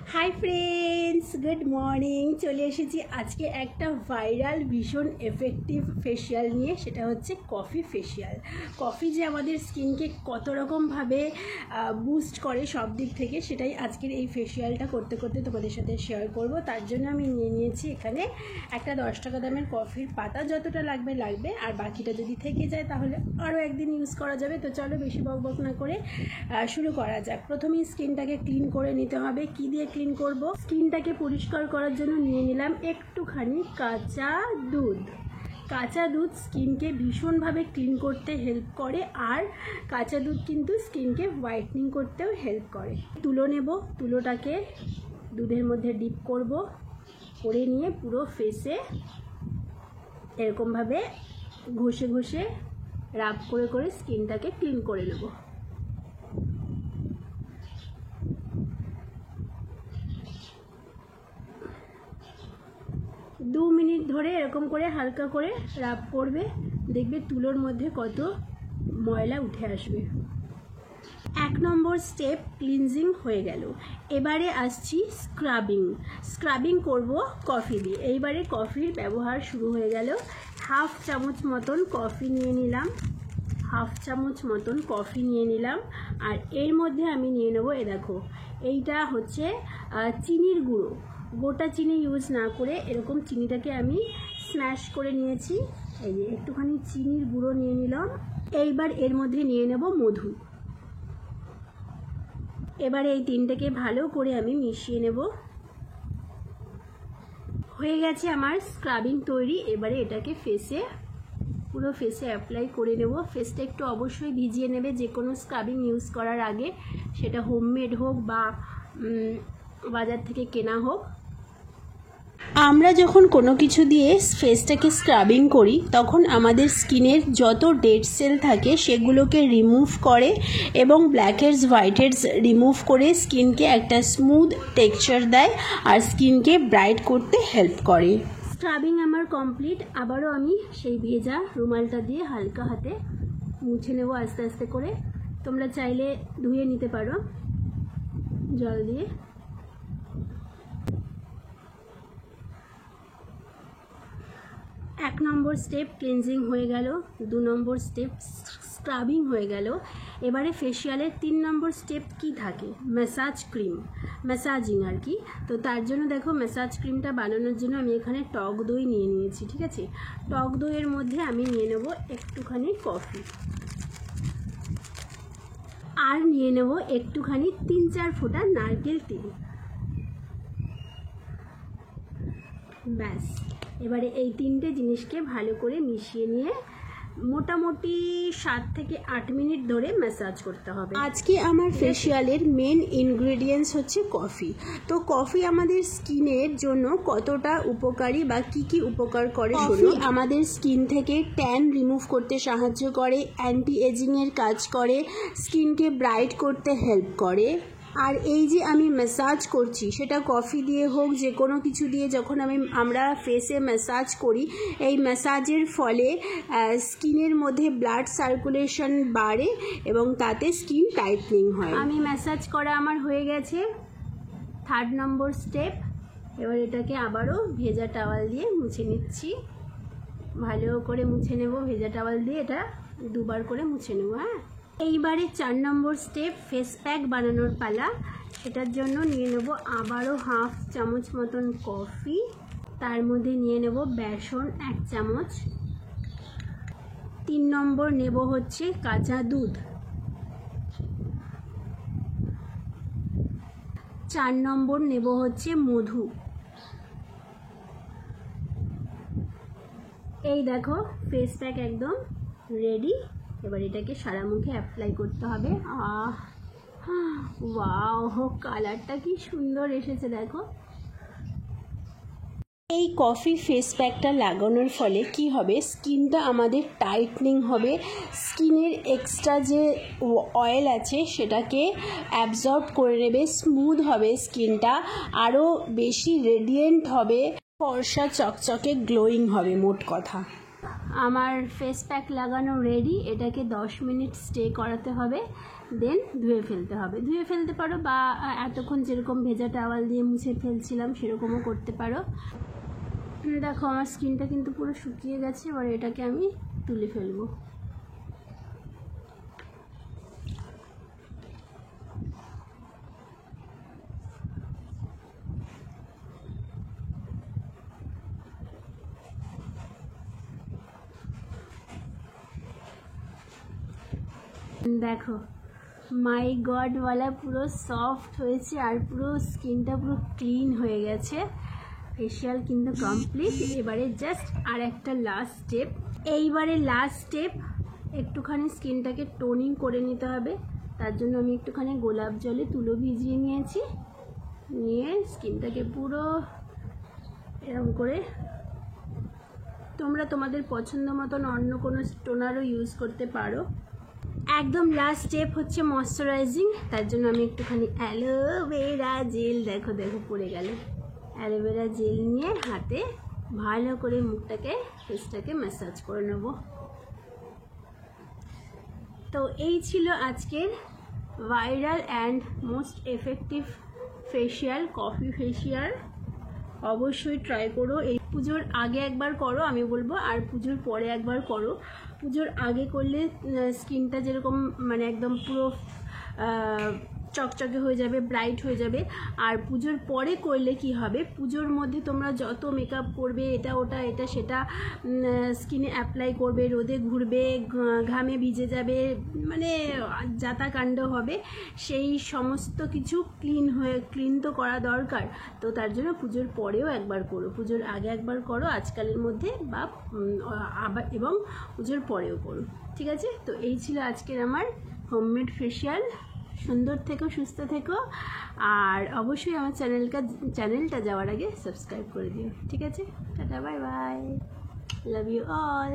Hi friends good morning चले एसेছি আজকে একটা ভাইরাল ভীষণ এফেক্টিভ ফেশিয়াল নিয়ে সেটা হচ্ছে কফি ফেশিয়াল। কফি যে আমাদের স্কিনকে কত রকম ভাবে বুস্ট করে সব দিক থেকে সেটাই আজকের এই ফেশিয়ালটা করতে করতে তোমাদের সাথে শেয়ার করব। তার জন্য আমি নিয়ে নিয়েছি এখানে একটা 10 টাকা দামের কফির পাতা, যতটা লাগবে লাগবে, আর বাকিটা যদি থেকে যায় তাহলে আরও একদিন ইউজ করা যাবে। তো চলো বেশি বকবক না করে শুরু করা যাক। প্রথমেই স্কিনটাকে ক্লিন করে নিতে হবে। কি দিয়ে ক্লিন করব? স্কিনটাকে পরিষ্কার করার জন্য নিয়ে নিলাম একটুখানি কাঁচা দুধ। কাঁচা দুধ স্কিনকে ভীষণভাবে ক্লিন করতে হেল্প করে, আর কাঁচা দুধ কিন্তু স্কিনকে হোয়াইটনিং করতেও হেল্প করে। তুলো নেব, তুলোটাকে দুধের মধ্যে ডিপ করব, করে নিয়ে পুরো ফেসে এরকমভাবে ঘষে ঘষে রাব করে করে স্কিনটাকে ক্লিন করে নেব। দু মিনিট ধরে এরকম করে হালকা করে রাব করবে, দেখবে তুলোর মধ্যে কত ময়লা উঠে আসবে। 1 নম্বর স্টেপ ক্লিনজিং হয়ে গেল। এবারে আসছি স্ক্রাবিং করব কফি দিয়ে। এইবারে কফির ব্যবহার শুরু হয়ে গেল। হাফ চামচ মতন কফি নিয়ে নিলাম, আর এর মধ্যে আমি নিয়ে নেব, এ দেখো এইটা হচ্ছে চিনির গুঁড়ো। গোটা চিনি ইউজ না করে এরকম চিনিটাকে আমি স্ম্যাশ করে নিয়েছি। এই যে একটুখানি চিনির গুঁড়ো নিয়ে নিলাম। এইবার এর মধ্যে নিয়ে নেব মধু। এবারে এই তিনটাকে ভালো করে আমি মিশিয়ে নেব। হয়ে গেছে আমার স্ক্রাবিং তৈরি। এবারে এটাকে পুরো ফেসে অ্যাপ্লাই করে নেব। ফেসটা একটু অবশ্যই ভিজিয়ে নেবে যে কোনো স্ক্রাবিং ইউজ করার আগে, সেটা হোমমেড হোক বা বাজার থেকে কেনা হোক। আমরা যখন কোনো কিছু দিয়ে ফেসটাকে স্ক্রাবিং করি তখন আমাদের স্কিনের যত ডেড সেল থাকে সেগুলোকে রিমুভ করে এবং blackheads whiteheads remove করে স্কিনকে একটা স্মুথ টেক্সচার দেয় আর স্কিনকে ব্রাইট করতে হেল্প করে। স্ক্রাবিং আমার কমপ্লিট। আবারও আমি সেই ভেজা রুমালটা দিয়ে হালকা হাতে মুছে নেব আস্তে আস্তে করে। তোমরা চাইলে ধুয়ে নিতে পারো জল দিয়ে। এক নম্বর স্টেপ ক্লিনজিং হয়ে গেল, 2 নম্বর স্টেপ স্ক্রাবিং হয়ে গেল। এবারে ফেশিয়ালের 3 নম্বর স্টেপ কি থাকে? ম্যাসাজিং আর কি। তো তার জন্য দেখো ম্যাসাজ ক্রিমটা বানানোর জন্য আমি এখানে টক দই নিয়ে নিয়েছি। ঠিক আছে, টক দইয়ের মধ্যে আমি নিয়ে নেব একটুখানি কফি, আর নিয়ে নেব একটুখানি 3-4 ফোঁটা নারকেল তেল। ব্যাস, এবারে এই 3টে জিনিসকে ভালো করে মিশিয়ে নিয়ে মোটামুটি 7 থেকে 8 মিনিট ধরে ম্যাসাজ করতে হবে। আজকে আমার ফেশিয়ালের মেন ইনগ্রেডিয়েন্টস হচ্ছে কফি। তো কফি আমাদের স্কিনের জন্য কতটা উপকারী বা কি উপকার করে শুনুন। আমাদের স্কিন থেকে ট্যান রিমুভ করতে সাহায্য করে, অ্যান্টি এজিংয়ের কাজ করে, স্কিনকে ব্রাইট করতে হেল্প করে। আর এই যে আমি ম্যাসাজ করছি সেটা কফি দিয়ে হোক, যে কোনো কিছু দিয়ে যখন আমরা ফেসে ম্যাসাজ করি, এই ম্যাসাজের ফলে স্কিনের মধ্যে ব্লাড সার্কুলেশন বাড়ে এবং তাতে স্কিন টাইটনিং হয়। আমি ম্যাসাজ করা আমার হয়ে গেছে। 3rd নম্বর স্টেপ। এবার এটাকে আবারও ভেজা টাওয়াল দিয়ে মুছে নিচ্ছি। ভালো করে মুছে নেব ভেজা টাওয়াল দিয়ে, এটা 2 বার করে মুছে নেব। হ্যাঁ, এইবারে 4 নম্বর স্টেপ ফেস প্যাক বানানোর পালা। সেটার জন্য নিয়ে নেব আবারও হাফ চামচ মতন কফি, তার মধ্যে নিয়ে নেব বেসন 1 চামচ। 3 নম্বর নেব হচ্ছে কাঁচা দুধ। 4 নম্বর নেব হচ্ছে মধু। এই দেখো ফেস প্যাক একদম রেডি। এবার এটাকে সারা মুখে অ্যাপ্লাই করতে হবে। ওয়াও, কালারটা কি সুন্দর এসেছে দেখো। এই কফি ফেস প্যাকটা লাগানোর ফলে কি হবে? স্কিনটা আমাদের টাইটনিং হবে, স্কিনের এক্সট্রা যে অয়েল আছে সেটাকে অ্যাবজর্ব করে নেবে, স্মুথ হবে স্কিনটা, আরও বেশি রেডিয়েন্ট হবে, ফর্সা চকচকে গ্লোয়িং হবে। মোট কথা আমার ফেস প্যাক লাগানো রেডি। এটাকে 10 মিনিট স্টে করাতে হবে, দেন ধুয়ে ফেলতে হবে। ধুয়ে ফেলতে পারো বা এতক্ষণ যেরকম ভেজা টাওয়াল দিয়ে মুছে ফেলছিলাম সেরকমও করতে পারো। দেখো আমার স্কিনটা কিন্তু পুরো শুকিয়ে গেছে। এবার এটাকে আমি তুলে ফেলবো। দেখো মাই গডওয়ালা পুরো সফট হয়েছে আর পুরো স্কিনটা পুরো ক্লিন হয়ে গেছে। ফেশিয়াল কিন্তু কমপ্লিট। এবারে জাস্ট আর একটা লাস্ট স্টেপ। এইবারে লাস্ট স্টেপ, একটুখানি স্কিনটাকে টোনিং করে নিতে হবে। তার জন্য আমি একটুখানি গোলাপ জলে তুলো ভিজিয়ে নিয়েছি, নিয়ে স্কিনটাকে পুরো এরকম করে, তোমরা তোমাদের পছন্দ মতন অন্য কোনো টোনারও ইউজ করতে পারো। একদম লাস্ট স্টেপ হচ্ছে ময়শ্চারাইজিং। তার জন্য আমি একটুখানি অ্যালোভেরা জেল, দেখো দেখো পড়ে গেল, অ্যালোভেরা জেল নিয়ে হাতে ভালো করে মুখটাকে ফেসটাকে ম্যাসাজ করে নেব। তো এই ছিল আজকের viral and most effective facial, coffee facial. অবশ্যই ট্রাই করো। এই পুজোর আগে একবার করো আমি বলবো, আর পুজোর পরে একবার করো। পুজোর আগে করলে স্কিনটা যেরকম মানে একদম পুরো চকচকে হয়ে যাবে, ব্রাইট হয়ে যাবে। আর পুজোর পরে করলে কি হবে, পুজোর মধ্যে তোমরা যত মেকআপ করবে, এটা ওটা এটা সেটা স্কিনে অ্যাপ্লাই করবে, রোদে ঘুরবে, ঘামে ভিজে যাবে, মানে যাতা কাণ্ড হবে। সেই সমস্ত কিছু ক্লিন তো করা দরকার। তো তার জন্য পুজোর পরেও একবার করো, পুজোর আগে একবার করো আজকালের মধ্যে, বা আবার এবং পুজোর পরেও করো। ঠিক আছে? তো এই ছিল আজকের আমার হোমমেড ফেশিয়াল। সুন্দর থেকো, সুস্থ থেকো, আর অবশ্যই আমার চ্যানেলটা যাওয়ার আগে সাবস্ক্রাইব করে দিও। ঠিক আছে? Tata, bye bye, love you all.